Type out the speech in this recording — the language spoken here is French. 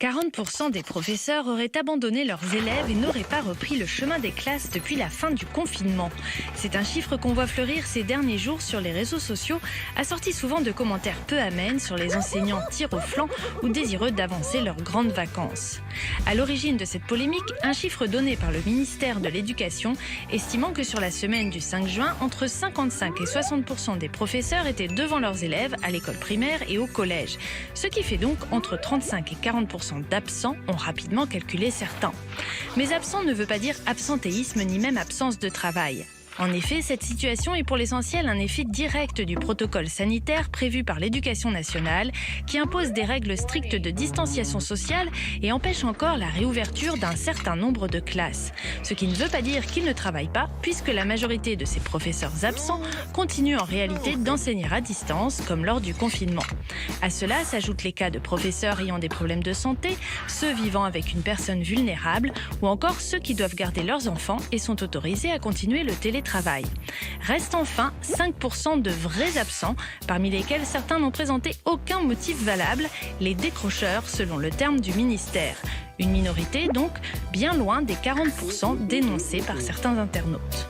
40% des professeurs auraient abandonné leurs élèves et n'auraient pas repris le chemin des classes depuis la fin du confinement. C'est un chiffre qu'on voit fleurir ces derniers jours sur les réseaux sociaux, assorti souvent de commentaires peu amènes sur les enseignants tir au flanc ou désireux d'avancer leurs grandes vacances. À l'origine de cette polémique, un chiffre donné par le ministère de l'Éducation estimant que sur la semaine du 5 juin, entre 55 et 60% des professeurs étaient devant leurs élèves à l'école primaire et au collège. Ce qui fait donc entre 35 et 40% d'absents, ont rapidement calculé certains. Mais absent ne veut pas dire absentéisme ni même absence de travail. En effet, cette situation est pour l'essentiel un effet direct du protocole sanitaire prévu par l'Éducation nationale qui impose des règles strictes de distanciation sociale et empêche encore la réouverture d'un certain nombre de classes. Ce qui ne veut pas dire qu'ils ne travaillent pas puisque la majorité de ces professeurs absents continuent en réalité d'enseigner à distance comme lors du confinement. À cela s'ajoutent les cas de professeurs ayant des problèmes de santé, ceux vivant avec une personne vulnérable ou encore ceux qui doivent garder leurs enfants et sont autorisés à continuer le télétravail. Reste enfin 5% de vrais absents, parmi lesquels certains n'ont présenté aucun motif valable, les décrocheurs selon le terme du ministère. Une minorité donc bien loin des 40% dénoncés par certains internautes.